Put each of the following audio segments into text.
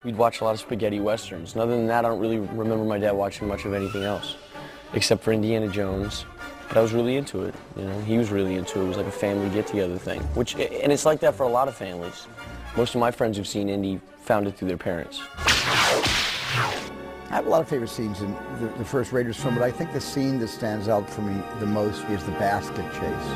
We'd watch a lot of spaghetti westerns, and other than that, I don't really remember my dad watching much of anything else, except for Indiana Jones. But I was really into it, you know. He was really into it. It was like a family get-together thing, and it's like that for a lot of families. Most of my friends who've seen Indy found it through their parents. I have a lot of favorite scenes in the first Raiders film, but I think the scene that stands out for me the most is the basket chase.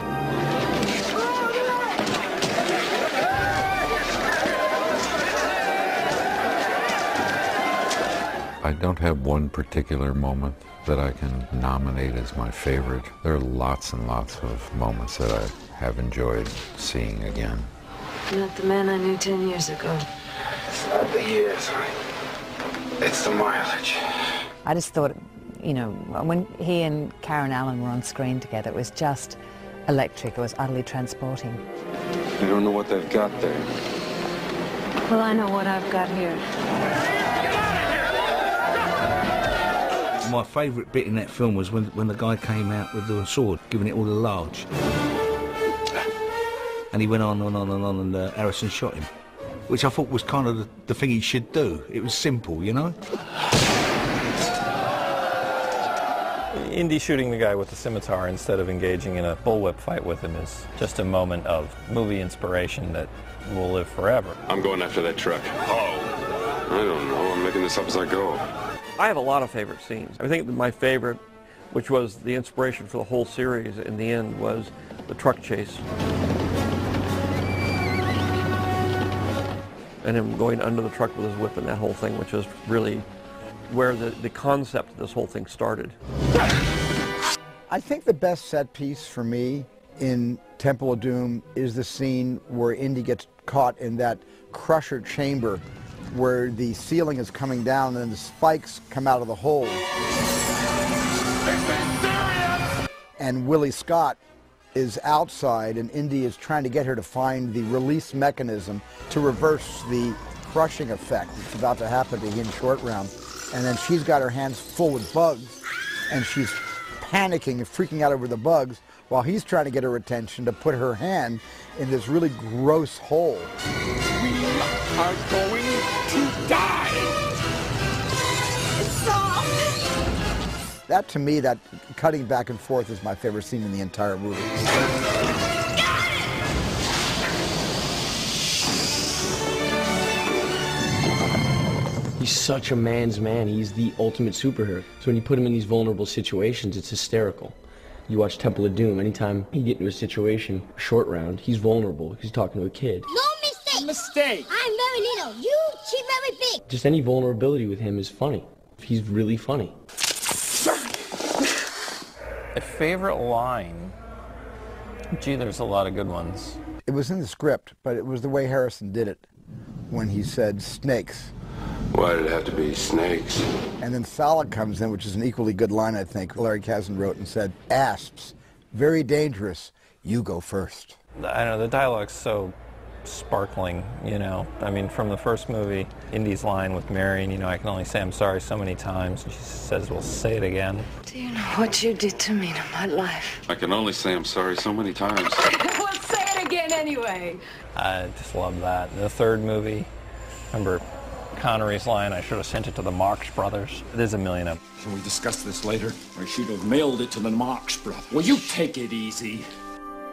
I don't have one particular moment that I can nominate as my favorite. There are lots and lots of moments that I have enjoyed seeing again. You're not the man I knew 10 years ago. It's not the years, it's the mileage. I just thought, you know, when he and Karen Allen were on screen together, it was just electric. It was utterly transporting. You don't know what they've got there. Well, I know what I've got here. My favourite bit in that film was when the guy came out with the sword, giving it all the large. And he went on and Harrison shot him, which I thought was kind of the thing he should do. It was simple, you know? Indy shooting the guy with the scimitar instead of engaging in a bullwhip fight with him is just a moment of movie inspiration that will live forever. I'm going after that truck. Oh. I don't know. I'm making this up as I go. I have a lot of favorite scenes. I think that my favorite, which was the inspiration for the whole series in the end, was the truck chase. And him going under the truck with his whip and that whole thing, which was really where the concept of this whole thing started. I think the best set piece for me in Temple of Doom is the scene where Indy gets caught in that crusher chamber where the ceiling is coming down and then the spikes come out of the hole. And Willie Scott is outside and Indy is trying to get her to find the release mechanism to reverse the crushing effect that's about to happen to him short round. And then she's got her hands full with bugs and she's panicking and freaking out over the bugs while he's trying to get her attention to put her hand in this really gross hole. We are going to die! That, to me, that cutting back and forth is my favorite scene in the entire movie. He's such a man's man. He's the ultimate superhero. So when you put him in these vulnerable situations, it's hysterical. You watch Temple of Doom, anytime he get into a situation, short round, he's vulnerable. He's talking to a kid. No mistake! Mistake! I'm very little. You, she's very big. Just any vulnerability with him is funny. He's really funny. A favorite line? Gee, there's a lot of good ones. It was in the script, but it was the way Harrison did it when he said snakes. Why did it have to be snakes? And then Sala comes in, which is an equally good line, I think. Larry Kasdan wrote and said, asps, very dangerous, you go first. I know, the dialogue's so sparkling, you know. I mean, from the first movie, Indy's line with Marion, you know, I can only say I'm sorry so many times. And she says, well, say it again. Do you know what you did to me in my life? I can only say I'm sorry so many times. Well, say it again anyway. I just love that. The third movie, remember Connery's line, I should have sent it to the Marx Brothers. There's a million of them. Can we discuss this later? I should have mailed it to the Marx Brothers. Will you take it easy?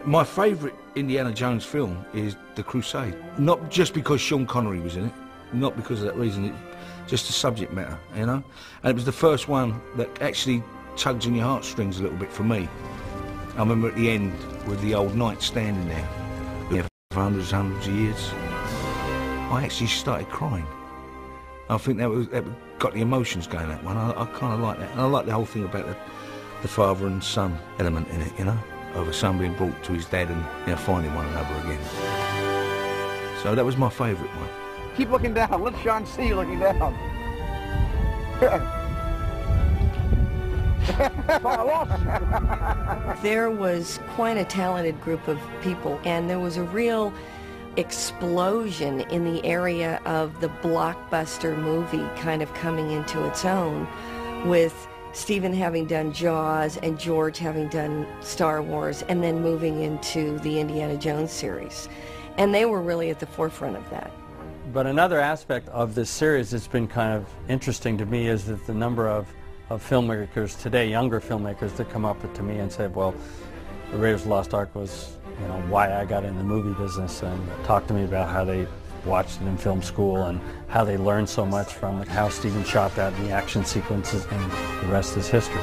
My favourite Indiana Jones film is The Crusade. Not just because Sean Connery was in it, not because of that reason, it's just the subject matter, you know? And it was the first one that actually tugs on your heartstrings a little bit for me. I remember at the end with the old knight standing there, for hundreds of years. I actually started crying. I think that got the emotions going, that one. I kind of like that. And I like the whole thing about the father and son element in it, you know? Of a son being brought to his dad and, you know, finding one another again. So that was my favourite one. Keep looking down. Let Sean see you looking down. There was quite a talented group of people, and there was a real explosion in the area of the blockbuster movie kind of coming into its own, with Stephen having done Jaws and George having done Star Wars, and then moving into the Indiana Jones series. And they were really at the forefront of that. But another aspect of this series that's been kind of interesting to me is that the number of filmmakers today, younger filmmakers, that come up to me and say, well, The Raiders of the Lost Ark was, you know, why I got in the movie business, and talk to me about how they watched it in film school and how they learned so much from it, how Steven shot that and the action sequences, and the rest is history.